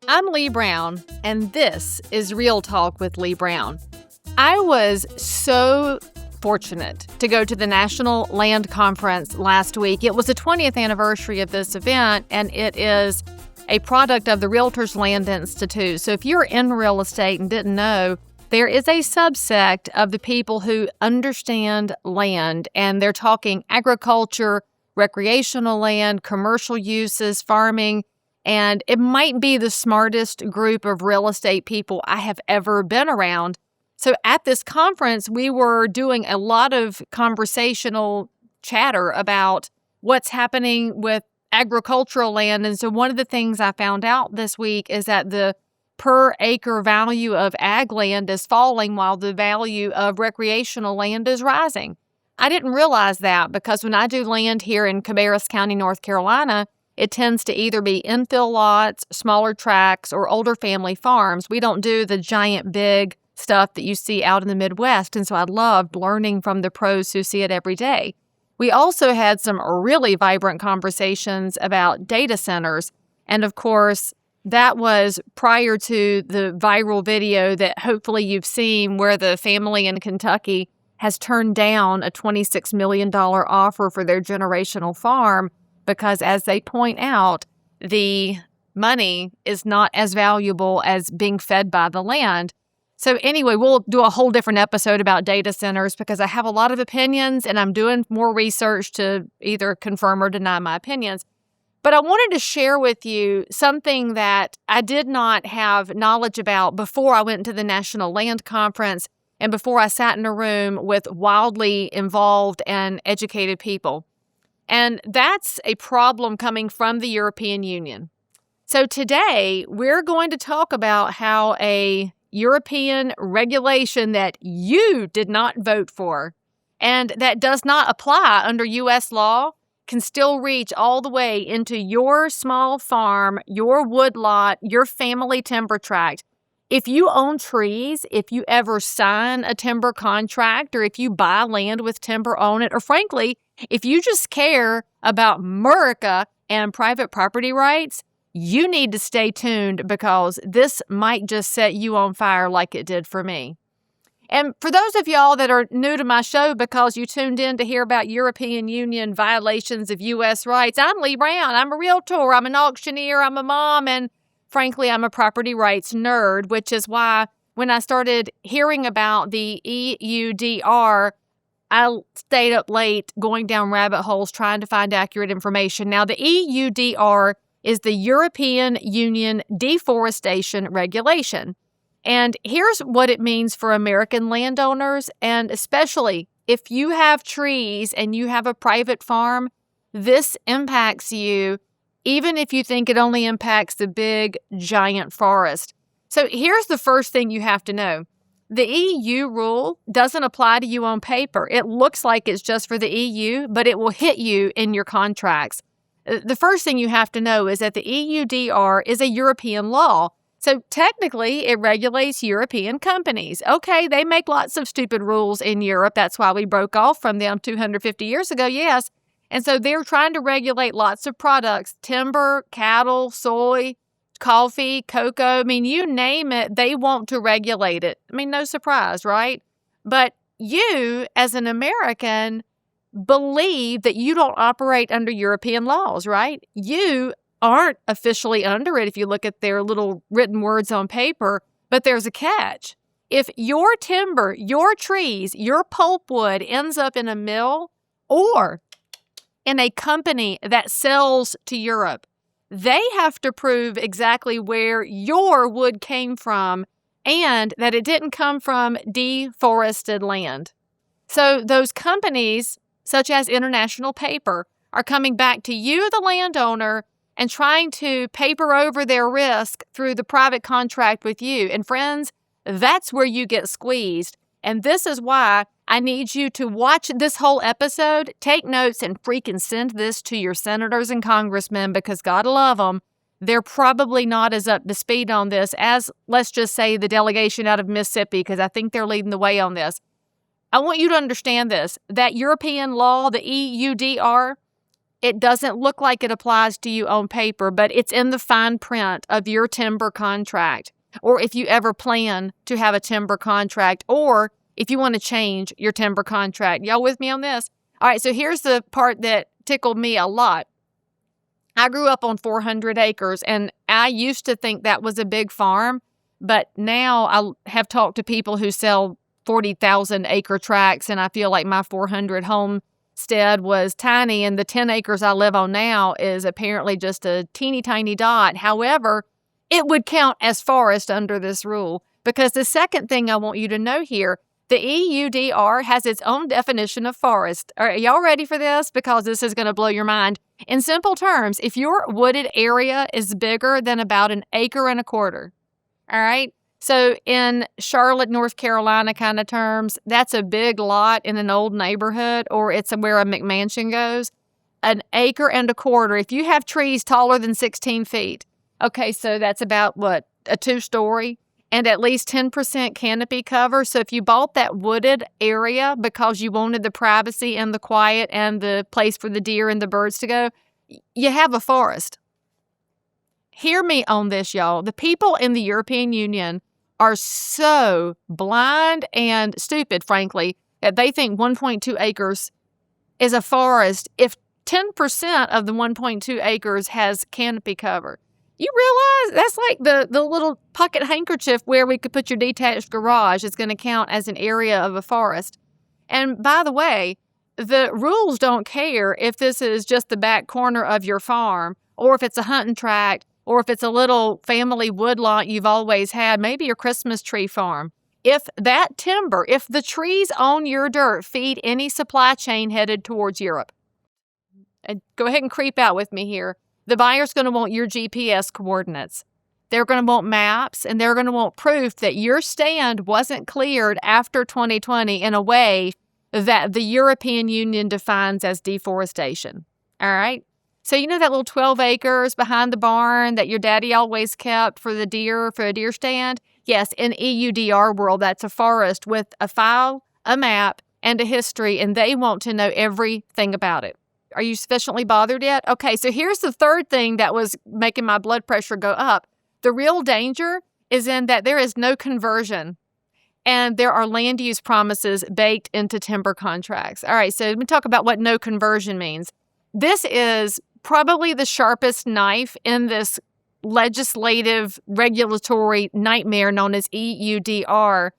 I'm Lee Brown, and this is Real Talk with Lee Brown. I was so fortunate to go to the National Land Conference last week. It was the 20th anniversary of this event, and it is a product of the REALTORS Land Institute. So if you're in real estate and didn't know, there is a subsect of the people who understand land, and they're talking agriculture, recreational land, commercial uses, farming, and it might be the smartest group of real estate people I have ever been around. So at this conference, we were doing a lot of conversational chatter about what's happening with agricultural land. And so one of the things I found out this week is that the per acre value of ag land is falling while the value of recreational land is rising. I didn't realize that because when I do land here in Cabarrus County, North Carolina, it tends to either be infill lots, smaller tracts, or older family farms. We don't do the giant big stuff that you see out in the Midwest, and so I loved learning from the pros who see it every day. We also had some really vibrant conversations about data centers, and of course, that was prior to the viral video that hopefully you've seen where the family in Kentucky has turned down a $26 million offer for their generational farm because, as they point out, the money is not as valuable as being fed by the land. So anyway, we'll do a whole different episode about data centers because I have a lot of opinions and I'm doing more research to either confirm or deny my opinions. But I wanted to share with you something that I did not have knowledge about before I went to the National Land Conference and before I sat in a room with wildly involved and educated people. And that's a problem coming from the European Union. So today, we're going to talk about how a European regulation that you did not vote for and that does not apply under U.S. law can still reach all the way into your small farm, your woodlot, your family timber tract. If you own trees, if you ever sign a timber contract, or if you buy land with timber on it, or frankly, if you just care about America and private property rights, you need to stay tuned because this might just set you on fire like it did for me. And for those of y'all that are new to my show because you tuned in to hear about European Union violations of U.S. rights, I'm Lee Brown. I'm a realtor. I'm an auctioneer. I'm a mom. And frankly, I'm a property rights nerd, which is why when I started hearing about the EUDR, I stayed up late going down rabbit holes trying to find accurate information. Now, the EUDR is the European Union Deforestation Regulation. And here's what it means for American landowners, and especially if you have trees and you have a private farm, this impacts you, even if you think it only impacts the big, giant forest. So here's the first thing you have to know. The EU rule doesn't apply to you on paper. It looks like it's just for the EU, but it will hit you in your contracts. The first thing you have to know is that the EUDR is a European law. So technically, it regulates European companies. Okay, they make lots of stupid rules in Europe. That's why we broke off from them 250 years ago, yes. And so they're trying to regulate lots of products, timber, cattle, soy, coffee, cocoa. I mean, you name it, they want to regulate it. I mean, no surprise, right? But you, as an American, believe that you don't operate under European laws, right? You aren't officially under it if you look at their little written words on paper, but there's a catch. If your timber, your trees, your pulpwood ends up in a mill or in a company that sells to Europe, they have to prove exactly where your wood came from and that it didn't come from deforested land. So those companies, such as International Paper, are coming back to you, the landowner, and trying to paper over their risk through the private contract with you. And friends, that's where you get squeezed. And this is why I need you to watch this whole episode, take notes, and freaking send this to your senators and congressmen because God love them. They're probably not as up to speed on this as, let's just say, the delegation out of Mississippi, because I think they're leading the way on this. I want you to understand this, that European law, the EUDR, It doesn't look like it applies to you on paper, but it's in the fine print of your timber contract, or if you ever plan to have a timber contract, or if you want to change your timber contract. Y'all with me on this? All right, so here's the part that tickled me a lot. I grew up on 400 acres, and I used to think that was a big farm, but now I have talked to people who sell 40,000 acre tracts, and I feel like my 400 homestead was tiny, and the 10 acres I live on now is apparently just a teeny tiny dot. However, it would count as forest under this rule, because the second thing I want you to know here, the EUDR has its own definition of forest. Are y'all ready for this? Because this is going to blow your mind. In simple terms, if your wooded area is bigger than about 1.25 acres, all right? So in Charlotte, North Carolina kind of terms, that's a big lot in an old neighborhood, or it's where a McMansion goes. 1.25 acres, if you have trees taller than 16 feet, okay, so that's about what, a 2-story? And at least 10% canopy cover. So if you bought that wooded area because you wanted the privacy and the quiet and the place for the deer and the birds to go, you have a forest. Hear me on this, y'all. The people in the European Union are so blind and stupid, frankly, that they think 1.2 acres is a forest if 10% of the 1.2 acres has canopy cover. You realize that's like the little pocket handkerchief where we could put your detached garage is going to count as an area of a forest. And by the way, the rules don't care if this is just the back corner of your farm, or if it's a hunting tract, or if it's a little family woodlot you've always had, maybe your Christmas tree farm. If that timber, if the trees on your dirt feed any supply chain headed towards Europe, and go ahead and creep out with me here. The buyer's going to want your GPS coordinates. They're going to want maps, and they're going to want proof that your stand wasn't cleared after 2020 in a way that the European Union defines as deforestation. All right? So you know that little 12 acres behind the barn that your daddy always kept for the deer, for a deer stand? Yes, in EUDR world, that's a forest with a file, a map, and a history, and they want to know everything about it. Are you sufficiently bothered yet? Okay, so here's the third thing that was making my blood pressure go up. The real danger is in that there is no conversion, and there are land use promises baked into timber contracts. All right, so let me talk about what no conversion means. This is probably the sharpest knife in this legislative regulatory nightmare known as EUDR.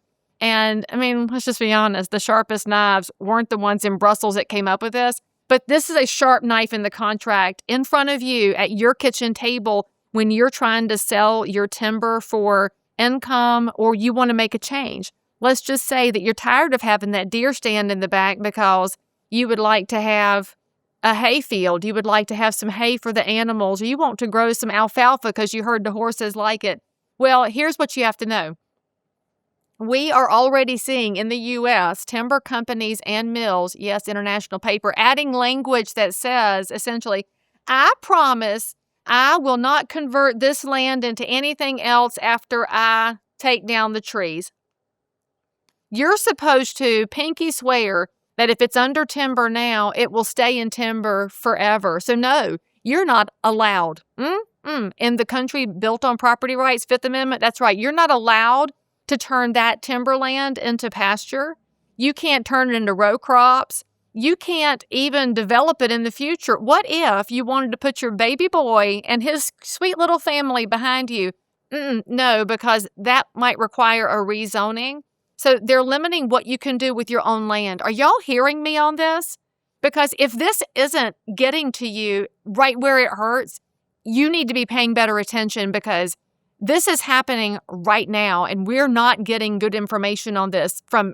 And I mean, let's just be honest, the sharpest knives weren't the ones in Brussels that came up with this. But this is a sharp knife in the contract in front of you at your kitchen table when you're trying to sell your timber for income or you want to make a change. Let's just say that you're tired of having that deer stand in the back because you would like to have a hay field. You would like to have some hay for the animals. Or you want to grow some alfalfa because you heard the horses like it. Well, here's what you have to know. We are already seeing in the U.S. timber companies and mills, yes, international paper, adding language that says, essentially, I promise I will not convert this land into anything else after I take down the trees. You're supposed to pinky swear that if it's under timber now, it will stay in timber forever. So no, you're not allowed. In the country built on property rights, Fifth Amendment, that's right, you're not allowed to turn that timberland into pasture. You can't turn it into row crops. You can't even develop it in the future. What if you wanted to put your baby boy and his sweet little family behind you? No, because that might require a rezoning. So they're limiting what you can do with your own land. Are y'all hearing me on this? Because if this isn't getting to you right where it hurts, you need to be paying better attention, because this is happening right now, and we're not getting good information on this from,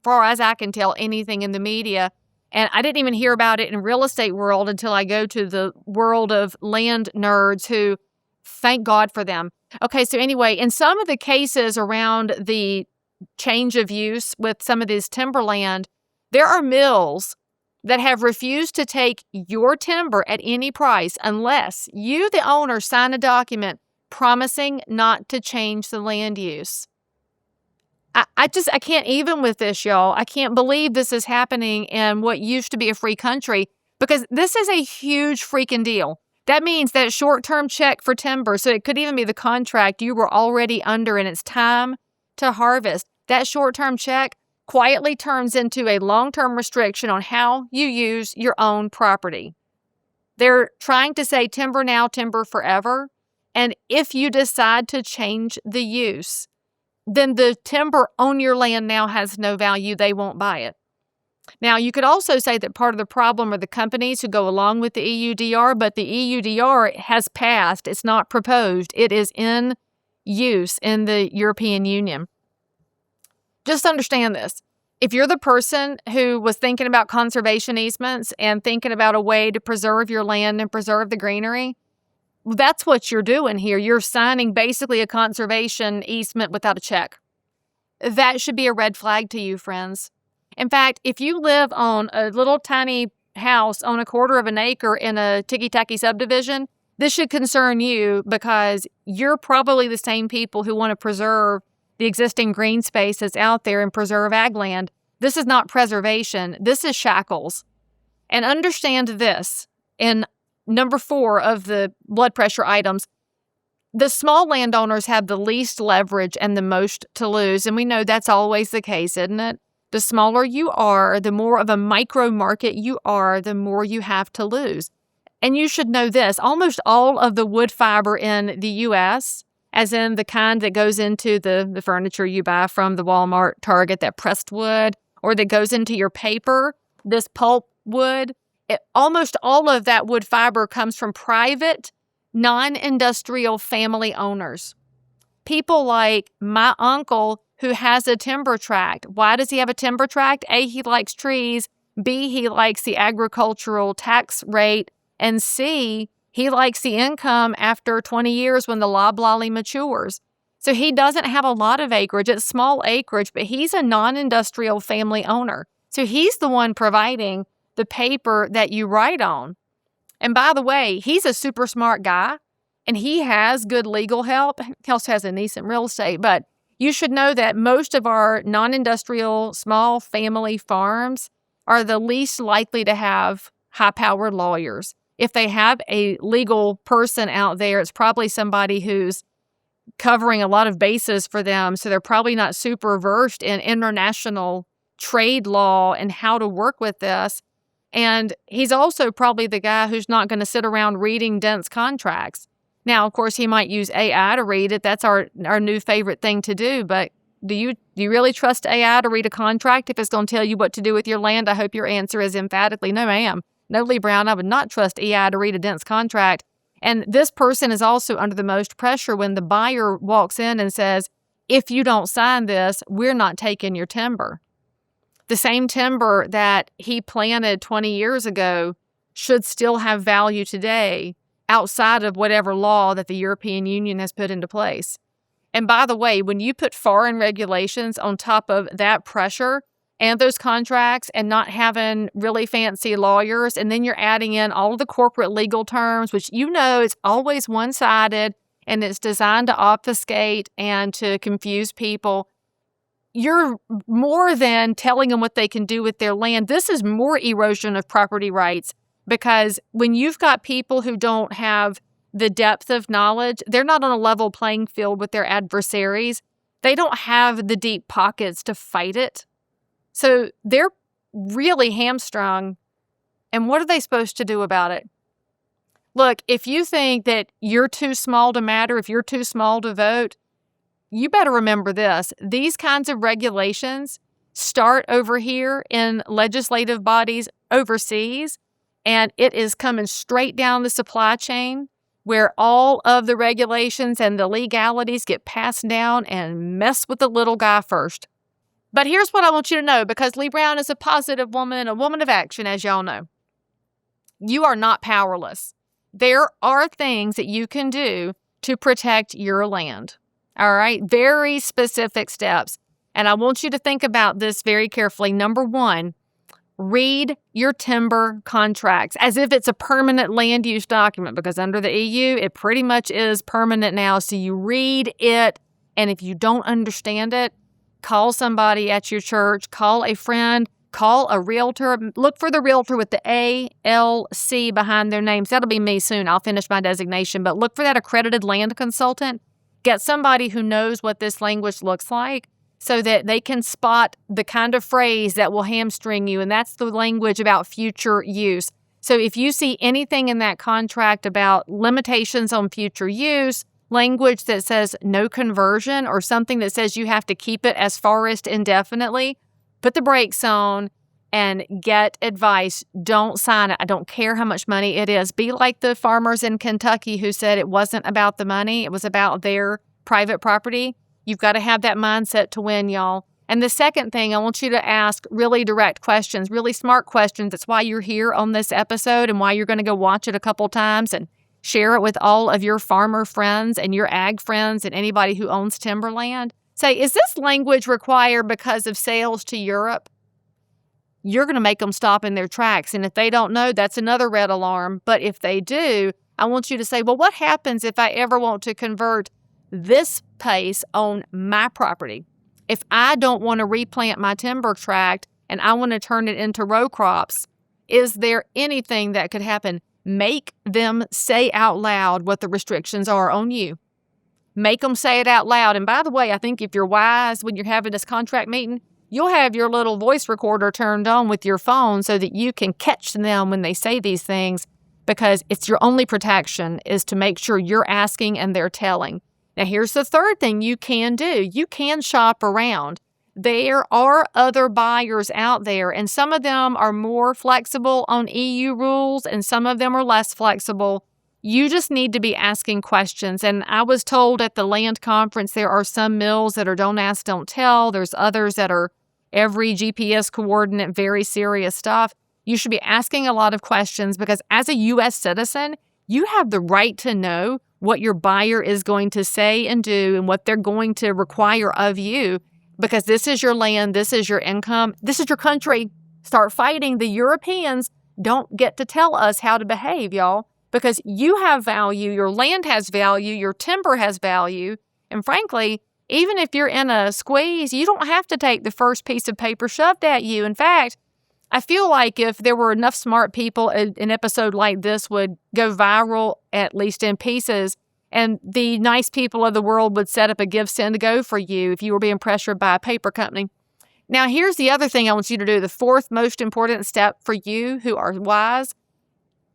far as I can tell, anything in the media. And I didn't even hear about it in real estate world until I go to the world of land nerds who, thank God for them. Okay, so anyway, in some of the cases around the change of use with some of this timberland, there are mills that have refused to take your timber at any price unless you, the owner, sign a document promising not to change the land use. I can't even with this, y'all. I can't believe this is happening in what used to be a free country. because this is a huge freaking deal. That means that short-term check for timber, so it could even be the contract you were already under and it's time to harvest. That short-term check quietly turns into a long-term restriction on how you use your own property. They're trying to say timber now, timber forever. And if you decide to change the use, then the timber on your land now has no value. They won't buy it. Now, you could also say that part of the problem are the companies who go along with the EUDR, but the EUDR has passed. It's not proposed. It is in use in the European Union. Just understand this. If you're the person who was thinking about conservation easements and thinking about a way to preserve your land and preserve the greenery, that's what you're doing here. You're signing basically a conservation easement without a check. That should be a red flag to you, friends. In fact, if you live on a little tiny house on a quarter of an acre in a ticky-tacky subdivision, this should concern you because you're probably the same people who want to preserve the existing green space that's out there and preserve ag land. This is not preservation. This is shackles. And understand this, in number 4 of the blood pressure items, the small landowners have the least leverage and the most to lose. And we know that's always the case, isn't it? The smaller you are, the more of a micro market you are, the more you have to lose. And you should know this, almost all of the wood fiber in the U.S., as in the kind that goes into the furniture you buy from the Walmart, Target, that pressed wood, or that goes into your paper, this pulp wood, almost all of that wood fiber comes from private, non-industrial family owners. People like my uncle who has a timber tract. Why does he have a timber tract? A, he likes trees. B, he likes the agricultural tax rate. And C, he likes the income after 20 years when the loblolly matures. So he doesn't have a lot of acreage. It's small acreage, but he's a non-industrial family owner. So he's the one providing the paper that you write on. And by the way, he's a super smart guy, and he has good legal help. He also has a niece in real estate, but you should know that most of our non-industrial small family farms are the least likely to have high-powered lawyers. If they have a legal person out there, it's probably somebody who's covering a lot of bases for them, so they're probably not super versed in international trade law and how to work with this. And he's also probably the guy who's not going to sit around reading dense contracts. Now, of course, he might use AI to read it. That's our new favorite thing to do. But do you really trust AI to read a contract if it's going to tell you what to do with your land? I hope your answer is emphatically no, ma'am. No, Lee Brown, I would not trust AI to read a dense contract. And this person is also under the most pressure when the buyer walks in and says, if you don't sign this, we're not taking your timber. The same timber that he planted 20 years ago should still have value today outside of whatever law that the European Union has put into place. And by the way, when you put foreign regulations on top of that pressure and those contracts and not having really fancy lawyers, and then you're adding in all of the corporate legal terms, which you know is always one-sided and it's designed to obfuscate and to confuse people, you're more than telling them what they can do with their land. This is more erosion of property rights. Because when you've got people who don't have the depth of knowledge, they're not on a level playing field with their adversaries. They don't have the deep pockets to fight it. So they're really hamstrung. And what are they supposed to do about it? Look, if you think that you're too small to matter, if you're too small to vote, you better remember this. These kinds of regulations start over here in legislative bodies overseas. And it is coming straight down the supply chain where all of the regulations and the legalities get passed down and mess with the little guy first. But here's what I want you to know, because Lee Brown is a positive woman, a woman of action, as y'all know. You are not powerless. There are things that you can do to protect your land. All right? Very specific steps. And I want you to think about this very carefully. Number 1, read your timber contracts as if it's a permanent land use document, because under the EU, it pretty much is permanent now. So you read it, and if you don't understand it, call somebody at your church, call a friend, Call a realtor. Look for the realtor with the ALC behind their names. That'll be me soon. I'll finish my designation. But look for that accredited land consultant. Get somebody who knows what this language looks like so that they can spot the kind of phrase that will hamstring you. And that's the language about future use. So if you see anything in that contract about limitations on future use, language that says no conversion, or something that says you have to keep it as forest indefinitely, put the brakes on and get advice. Don't sign it. I don't care how much money it is. Be like the farmers in Kentucky who said it wasn't about the money. It was about their private property. You've got to have that mindset to win, y'all. And the second thing, I want you to ask really direct questions, really smart questions. That's why you're here on this episode and why you're going to go watch it a couple times and share it with all of your farmer friends and your ag friends and anybody who owns timberland. Say, is this language required because of sales to Europe? You're going to make them stop in their tracks. And if they don't know, that's another red alarm. But if they do, I want you to say, well, what happens if I ever want to convert this place on my property? If I don't want to replant my timber tract and I want to turn it into row crops, is there anything that could happen? Make them say out loud what the restrictions are on you. Make them say it out loud. And by the way, I think if you're wise when you're having this contract meeting, you'll have your little voice recorder turned on with your phone so that you can catch them when they say these things, because it's your only protection is to make sure you're asking and they're telling. Now, here's the third thing you can do. You can shop around. There are other buyers out there, and some of them are more flexible on EU rules, and some of them are less flexible. You just need to be asking questions. And I was told at the land conference there are some mills that are don't ask, don't tell. There's others that are every GPS coordinate, very serious stuff. You should be asking a lot of questions because as a U.S. citizen, you have the right to know what your buyer is going to say and do and what they're going to require of you, because this is your land, this is your income, this is your country. Start fighting. The Europeans don't get to tell us how to behave, y'all, because you have value, your land has value, your timber has value, and frankly, even if you're in a squeeze, you don't have to take the first piece of paper shoved at you. In fact, I feel like if there were enough smart people, an episode like this would go viral, at least in pieces, and the nice people of the world would set up a give, send, to go for you if you were being pressured by a paper company. Now, here's the other thing I want you to do, the fourth most important step for you who are wise.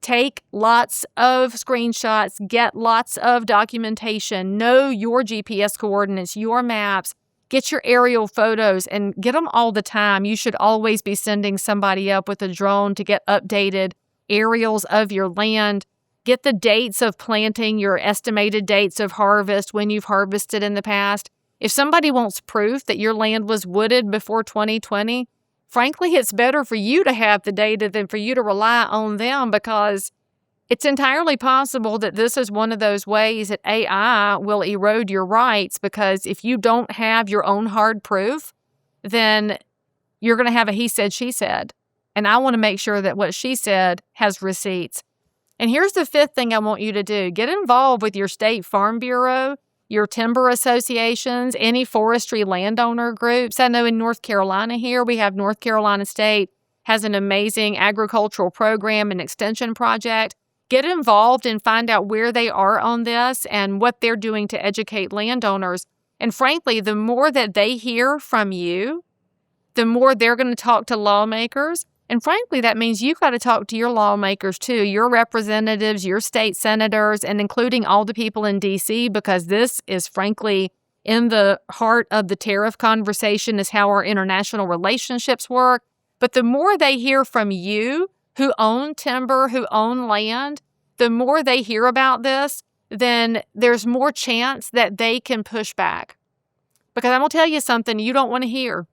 Take lots of screenshots, get lots of documentation, know your GPS coordinates, your maps, get your aerial photos and get them all the time. You should always be sending somebody up with a drone to get updated aerials of your land. Get the dates of planting, your estimated dates of harvest, when you've harvested in the past. If somebody wants proof that your land was wooded before 2020, frankly, it's better for you to have the data than for you to rely on them, because it's entirely possible that this is one of those ways that AI will erode your rights, because if you don't have your own hard proof, then you're going to have a he said, she said. And I want to make sure that what she said has receipts. And here's the fifth thing I want you to do. Get involved with your state farm bureau, your timber associations, any forestry landowner groups. I know in North Carolina here, we have North Carolina State has an amazing agricultural program and extension project. Get involved and find out where they are on this and what they're doing to educate landowners. And frankly, the more that they hear from you, the more they're going to talk to lawmakers. And frankly, that means you've got to talk to your lawmakers too, your representatives, your state senators, and including all the people in D.C., because this is frankly in the heart of the tariff conversation, is how our international relationships work. But the more they hear from you who own timber, who own land, the more they hear about this, then there's more chance that they can push back. Because I'm going to tell you something you don't want to hear.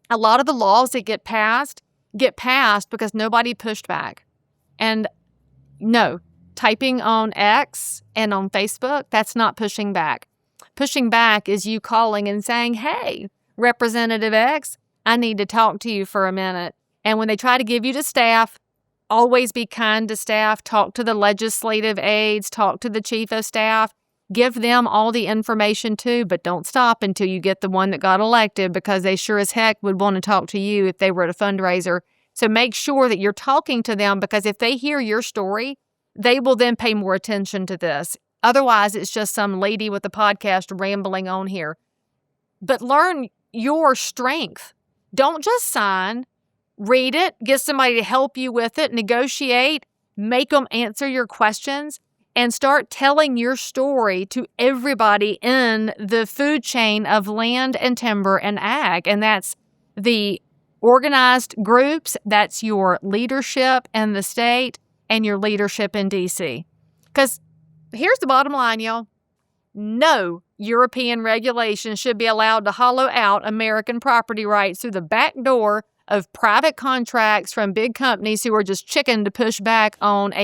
A lot of the laws that get passed because nobody pushed back. And no, typing on X and on Facebook, that's not pushing back. Pushing back is you calling and saying, hey, Representative X, I need to talk to you for a minute. And when they try to give you to staff, always be kind to staff. Talk to the legislative aides. Talk to the chief of staff. Give them all the information too, but don't stop until you get the one that got elected, because they sure as heck would want to talk to you if they were at a fundraiser. So make sure that you're talking to them, because if they hear your story, they will then pay more attention to this. Otherwise, it's just some lady with a podcast rambling on here. But learn your strength. Don't just sign. Read it. Get somebody to help you with it. Negotiate. Make them answer your questions. And start telling your story to everybody in the food chain of land and timber and ag. And that's the organized groups, that's your leadership in the state, and your leadership in D.C. Because here's the bottom line, y'all. No European regulation should be allowed to hollow out American property rights through the back door of private contracts from big companies who are just chicken to push back on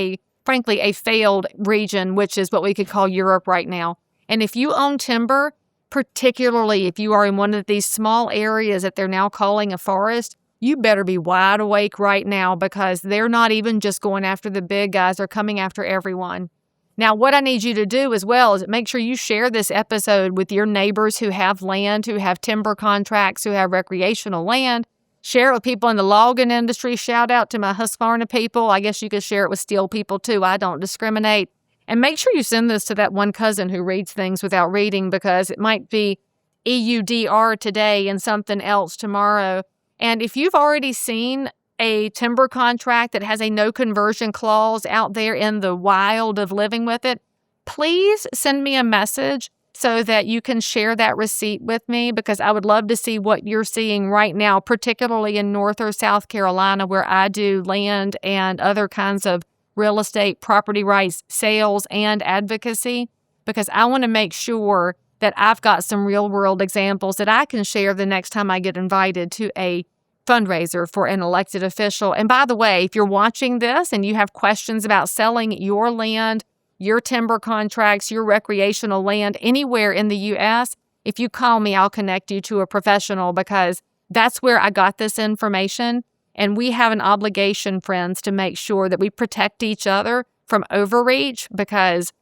frankly, a failed region, which is what we could call Europe right now. And if you own timber, particularly if you are in one of these small areas that they're now calling a forest, you better be wide awake right now, because they're not even just going after the big guys, they're coming after everyone. Now, what I need you to do as well is make sure you share this episode with your neighbors who have land, who have timber contracts, who have recreational land. Share it with people in the logging industry. Shout out to my Husqvarna people. I guess you could share it with steel people too. I don't discriminate. And make sure you send this to that one cousin who reads things without reading, because it might be EUDR today and something else tomorrow. And if you've already seen a timber contract that has a no conversion clause out there in the wild of living with it, please send me a message so that you can share that receipt with me, because I would love to see what you're seeing right now, particularly in North or South Carolina, where I do land and other kinds of real estate, property rights, sales, and advocacy, because I want to make sure that I've got some real world examples that I can share the next time I get invited to a fundraiser for an elected official. And by the way, if you're watching this and you have questions about selling your land, your timber contracts, your recreational land anywhere in the U.S., if you call me, I'll connect you to a professional, because that's where I got this information. And we have an obligation, friends, to make sure that we protect each other from overreach, because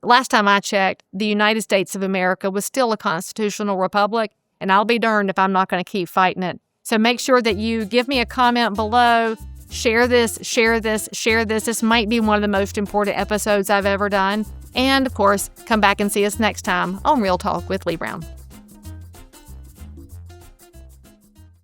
last time I checked, the United States of America was still a constitutional republic, and I'll be darned if I'm not going to keep fighting it. So make sure that you give me a comment below. Share this, share this, share this. This might be one of the most important episodes I've ever done. And, of course, come back and see us next time on Real Talk with Lee Brown.